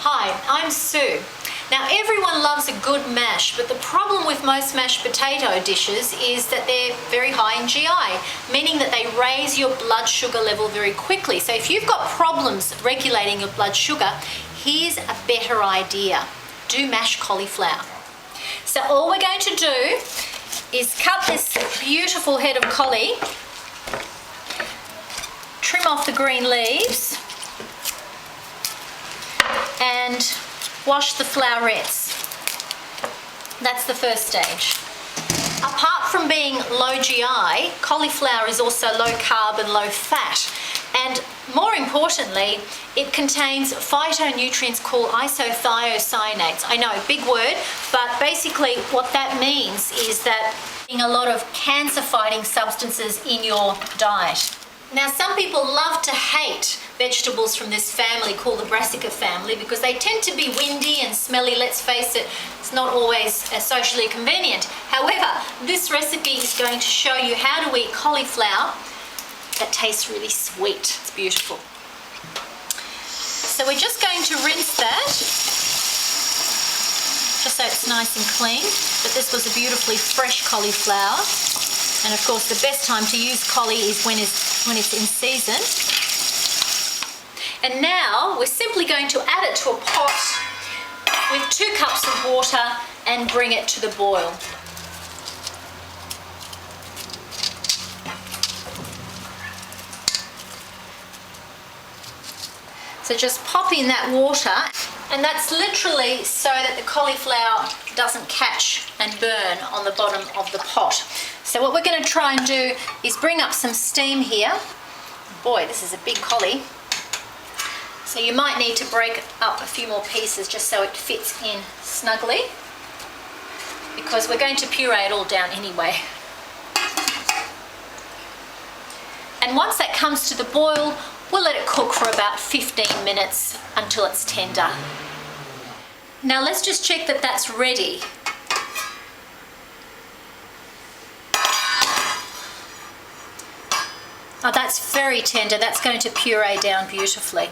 Hi, I'm Sue. Now everyone loves a good mash, but the problem with most mashed potato dishes is that they're very high in GI, meaning that they raise your blood sugar level very quickly. So if you've got problems regulating your blood sugar, here's a better idea. Do mashed cauliflower. So all we're going to do is cut this beautiful head of collie, trim off the green leaves, and wash the flowerets. That's the first stage. Apart from being low GI, cauliflower is also low carb and low fat. And more importantly, it contains phytonutrients called isothiocyanates. I know, big word, but basically what that means is that a lot of cancer-fighting substances in your diet. Now, some people love to hate vegetables from this family called the brassica family because they tend to be windy and smelly. Let's face it, it's not always socially convenient. However, this recipe is going to show you how to eat cauliflower that tastes really sweet. It's beautiful. So we're just going to rinse that, just so it's nice and clean. But this was a beautifully fresh cauliflower. And of course, the best time to use cauli is when it's in season. And now we're simply going to add it to a pot with 2 cups of water and bring it to the boil. So just pop in that water, and that's literally so that the cauliflower doesn't catch and burn on the bottom of the pot. So what we're going to try and do is bring up some steam here. Boy, this is a big collie. So you might need to break up a few more pieces just so it fits in snugly, because we're going to puree it all down anyway. And once that comes to the boil, we'll let it cook for about 15 minutes until it's tender. Now let's just check that that's ready. Oh, that's very tender. That's going to puree down beautifully.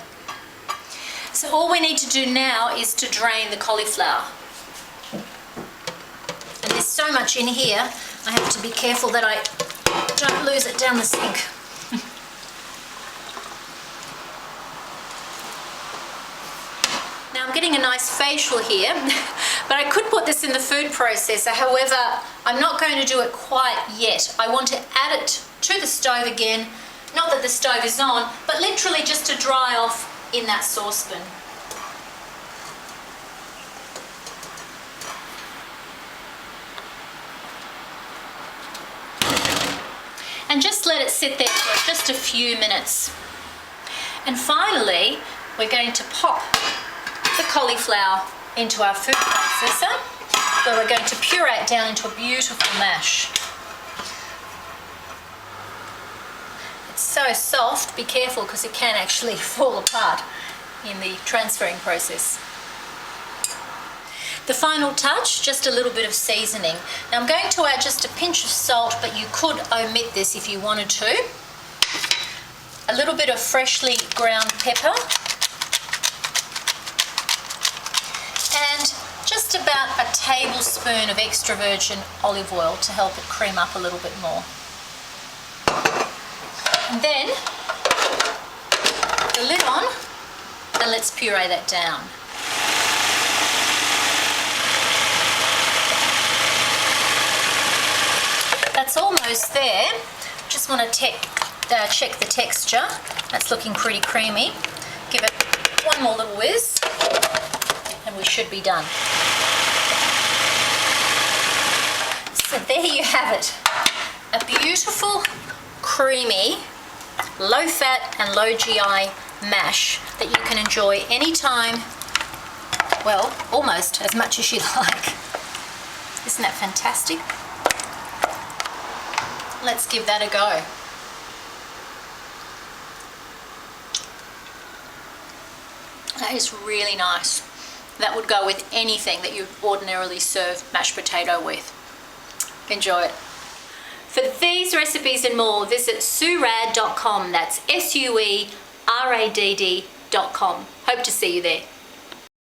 So all we need to do now is to drain the cauliflower. And there's so much in here, I have to be careful that I don't lose it down the sink. Now I'm getting a nice facial here, but I could put this in the food processor. However, I'm not going to do it quite yet. I want to add it to the stove again, not that the stove is on, but literally just to dry off in that saucepan. And just let it sit there for just a few minutes. And finally, we're going to pop the cauliflower into our food processor, where we're going to puree it down into a beautiful mash. It's so soft, be careful because it can actually fall apart in the transferring process. The final touch, just a little bit of seasoning. Now I'm going to add just a pinch of salt, but you could omit this if you wanted to. A little bit of freshly ground pepper. And just about a tablespoon of extra virgin olive oil to help it cream up a little bit more. And then the lid on, and let's puree that down. That's almost there. Just want to check the texture. That's looking pretty creamy. Give it one more little whiz, and we should be done. So there you have it. A beautiful, creamy, low-fat and low-GI mash that you can enjoy anytime, well, almost as much as you like. Isn't that fantastic? Let's give that a go. That is really nice. That would go with anything that you ordinarily serve mashed potato with. Enjoy it. For these recipes and more, visit SueRadd.com. That's SueRadd.com. Hope to see you there.